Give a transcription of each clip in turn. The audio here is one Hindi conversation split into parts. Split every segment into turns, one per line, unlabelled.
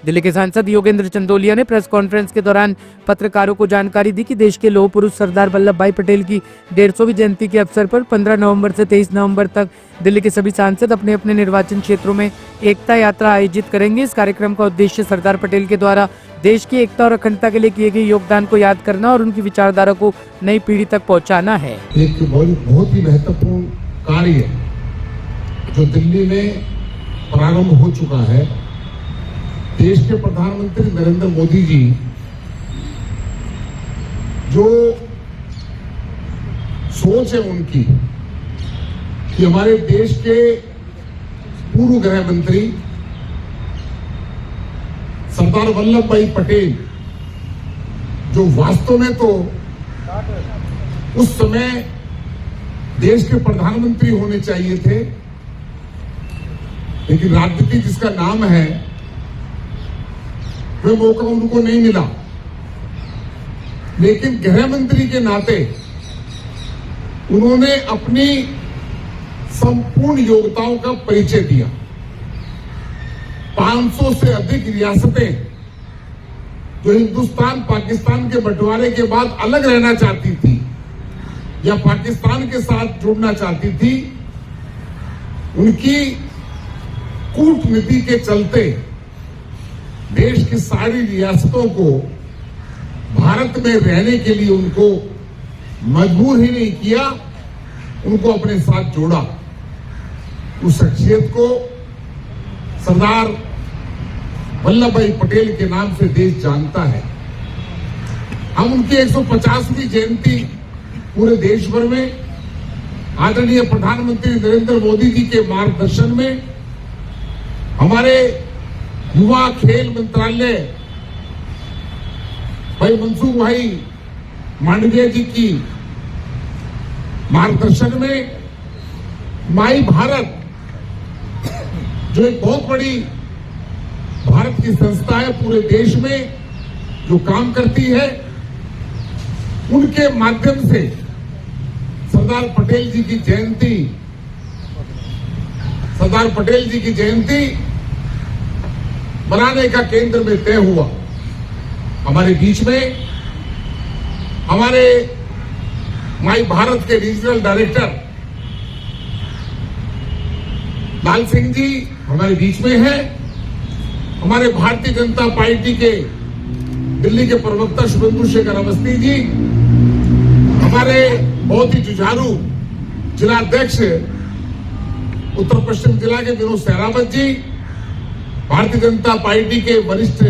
दिल्ली के सांसद योगेंद्र चंदोलिया ने प्रेस कॉन्फ्रेंस के दौरान पत्रकारों को जानकारी दी कि देश के लौह पुरुष सरदार वल्लभ भाई पटेल की 150वीं जयंती के अवसर पर 15 नवंबर से 23 नवंबर तक दिल्ली के सभी सांसद अपने अपने निर्वाचन क्षेत्रों में एकता यात्रा आयोजित करेंगे। इस कार्यक्रम का उद्देश्य सरदार पटेल के द्वारा देश की एकता और अखंडता के लिए किए गए योगदान को याद करना और उनकी विचारधारा को नई पीढ़ी तक पहुँचाना है।
एक बहुत ही महत्वपूर्ण कार्य जो दिल्ली में प्रारंभ हो चुका है। देश के प्रधानमंत्री नरेंद्र मोदी जी जो सोच है उनकी कि हमारे देश के पूर्व गृह मंत्री सरदार वल्लभ भाई पटेल जो वास्तव में तो उस समय देश के प्रधानमंत्री होने चाहिए थे, लेकिन राजनीति जिसका नाम है वह मौका उनको नहीं मिला। लेकिन गृह मंत्री के नाते उन्होंने अपनी संपूर्ण योग्यताओं का परिचय दिया। 500 से अधिक रियासतें जो हिंदुस्तान पाकिस्तान के बंटवारे के बाद अलग रहना चाहती थी या पाकिस्तान के साथ जुड़ना चाहती थी, उनकी कूटनीति के चलते देश की सारी रियासतों को भारत में रहने के लिए उनको मजबूर ही नहीं किया, उनको अपने साथ जोड़ा। उस शख्सियत को सरदार वल्लभ भाई पटेल के नाम से देश जानता है। हम उनकी 150वीं जयंती पूरे देश भर में आदरणीय प्रधानमंत्री नरेंद्र मोदी जी के मार्गदर्शन में हमारे युवा खेल मंत्रालय भाई मनसुख भाई मांडविया जी की मार्गदर्शन में माई भारत जो एक बहुत बड़ी भारत की संस्था है पूरे देश में जो काम करती है, उनके माध्यम से सरदार पटेल जी की जयंती बनाने का केंद्र में तय हुआ। हमारे बीच में हमारे माई भारत के रीजनल डायरेक्टर लाल सिंह जी हमारे बीच में है। हमारे भारतीय जनता पार्टी के दिल्ली के प्रवक्ता शुभेंदु शेखर अवस्थी जी, हमारे बहुत ही जुझारू जिला अध्यक्ष उत्तर पश्चिम जिला के विनोद सहरावत जी, भारतीय जनता पार्टी के वरिष्ठ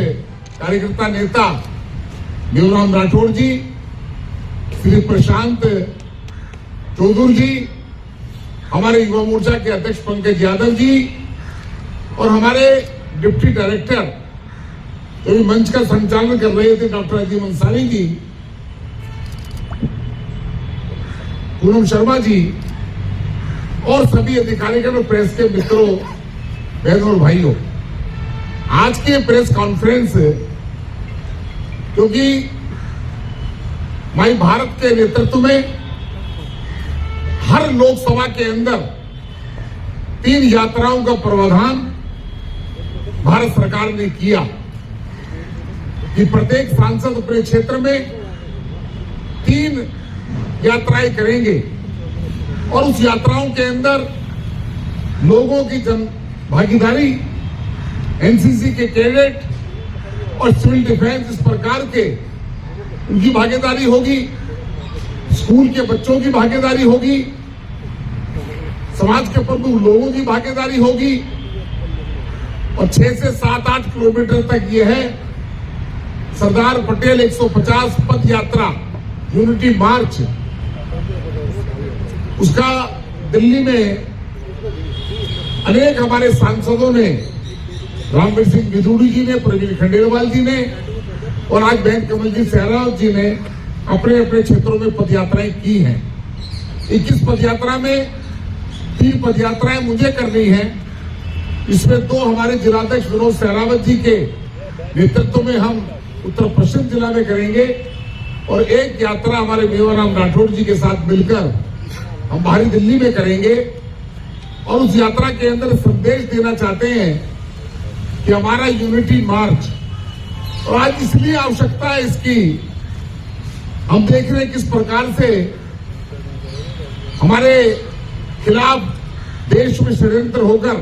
कार्यकर्ता नेता मेवराम राठौड़ जी, श्री प्रशांत चौधरी जी, हमारे युवा मोर्चा के अध्यक्ष पंकज यादव जी और हमारे डिप्टी डायरेक्टर जो भी मंच का संचालन कर रहे थे डॉक्टर अजीम अंसारी जी, पूनम शर्मा जी और सभी अधिकारीगण और प्रेस के मित्रों, बहनों और भाइयों, आज के प्रेस कॉन्फ्रेंस क्योंकि माई भारत के नेतृत्व में हर लोकसभा के अंदर 3 यात्राओं का प्रावधान भारत सरकार ने किया कि प्रत्येक सांसद अपने क्षेत्र में 3 यात्राएं करेंगे और उस यात्राओं के अंदर लोगों की जन भागीदारी, एनसीसी के कैडेट और सिविल डिफेंस इस प्रकार के उनकी भागीदारी होगी, स्कूल के बच्चों की भागीदारी होगी, समाज के प्रमुख लोगों की भागीदारी होगी और 6 से 7-8 किलोमीटर तक ये है सरदार पटेल 150 पद यात्रा यूनिटी मार्च। उसका दिल्ली में अनेक हमारे सांसदों ने, रामवीर सिंह बिधूड़ी जी ने, प्रवीण खंडेलवाल जी ने और आज बहन कमलजीत सहरावत जी ने अपने अपने क्षेत्रों में पदयात्राएं की हैं। 21 पदयात्रा में 3 पदयात्राएं मुझे करनी है, इसमें 2 हमारे जिलाध्यक्ष विनोद सहरावत जी के नेतृत्व में हम उत्तर पश्चिम जिला में करेंगे और 1 यात्रा हमारे मेवाराम राठौड़ जी के साथ मिलकर हम बाहरी दिल्ली में करेंगे और उस यात्रा के अंदर संदेश देना चाहते हैं कि हमारा यूनिटी मार्च, और आज इसलिए आवश्यकता है इसकी, हम देख रहे हैं किस प्रकार से हमारे खिलाफ देश में षड्यंत्र होकर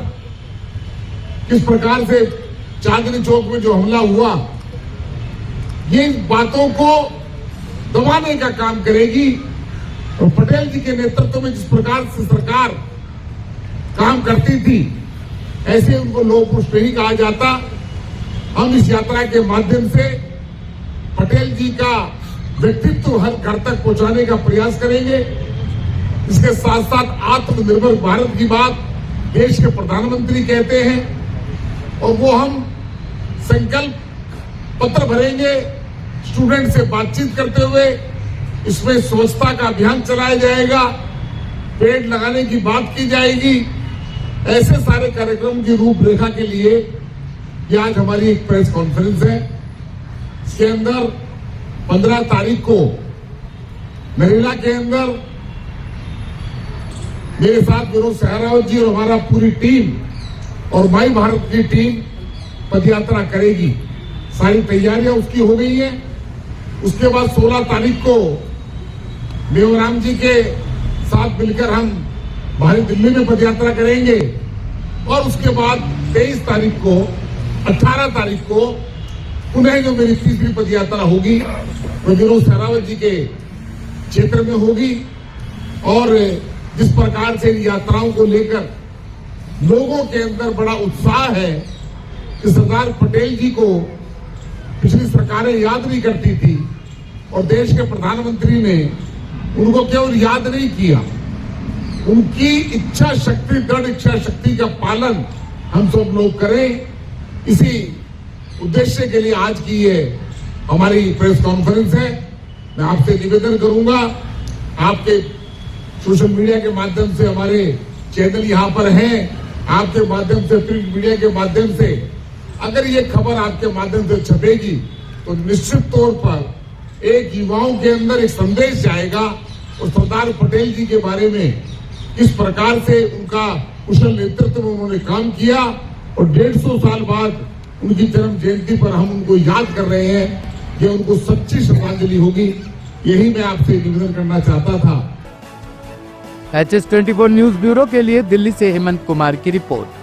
किस प्रकार से चांदनी चौक में जो हमला हुआ, ये बातों को दबाने का काम करेगी। और पटेल जी के नेतृत्व में जिस प्रकार से सरकार काम करती थी, ऐसे उनको लोह पुरुष नहीं कहा जाता। हम इस यात्रा के माध्यम से पटेल जी का व्यक्तित्व हर घर तक पहुंचाने का प्रयास करेंगे। इसके साथ साथ आत्मनिर्भर भारत की बात देश के प्रधानमंत्री कहते हैं, और वो हम संकल्प पत्र भरेंगे स्टूडेंट से बातचीत करते हुए। इसमें स्वच्छता का अभियान चलाया जाएगा, पेड़ लगाने की बात की जाएगी। ऐसे सारे कार्यक्रम की रूपरेखा के लिए ये आज हमारी एक प्रेस कॉन्फ्रेंस है। इसके अंदर 15 तारीख को नरेला के अंदर मेरे साथ विनोद सहरावत जी और हमारा पूरी टीम और माई भारत की टीम पदयात्रा करेगी। सारी तैयारियां उसकी हो गई हैं। उसके बाद 16 तारीख को मेवराम जी के साथ मिलकर हम भारी दिल्ली में पदयात्रा करेंगे, और उसके बाद 23 तारीख को 18 तारीख को पुनः जो मेरी तीसरी पदयात्रा होगी वो विनोद सहरावत जी के क्षेत्र में होगी। और जिस प्रकार से इन यात्राओं को लेकर लोगों के अंदर बड़ा उत्साह है कि सरदार पटेल जी को पिछली सरकारें याद नहीं करती थी, और देश के प्रधानमंत्री ने उनको केवल याद नहीं किया, उनकी इच्छा शक्ति, दृढ़ इच्छा शक्ति का पालन हम सब लोग करें। इसी उद्देश्य के लिए आज की ये हमारी प्रेस कॉन्फ्रेंस है। मैं आपसे निवेदन करूंगा, आपके सोशल मीडिया के माध्यम से हमारे चैनल यहाँ पर हैं, आपके माध्यम से प्रिंट मीडिया के माध्यम से अगर ये खबर आपके माध्यम से छपेगी तो निश्चित तौर पर एक युवाओं के अंदर एक संदेश जाएगा, और सरदार पटेल जी के बारे में किस प्रकार से उनका कुशल नेतृत्व में उन्होंने काम किया, और 150 साल बाद उनकी जन्म जयंती पर हम उनको याद कर रहे हैं, ये उनको सच्ची श्रद्धांजलि होगी। यही मैं आपसे निवेदन करना चाहता था।
HS24 न्यूज ब्यूरो के लिए दिल्ली से हेमंत कुमार की रिपोर्ट।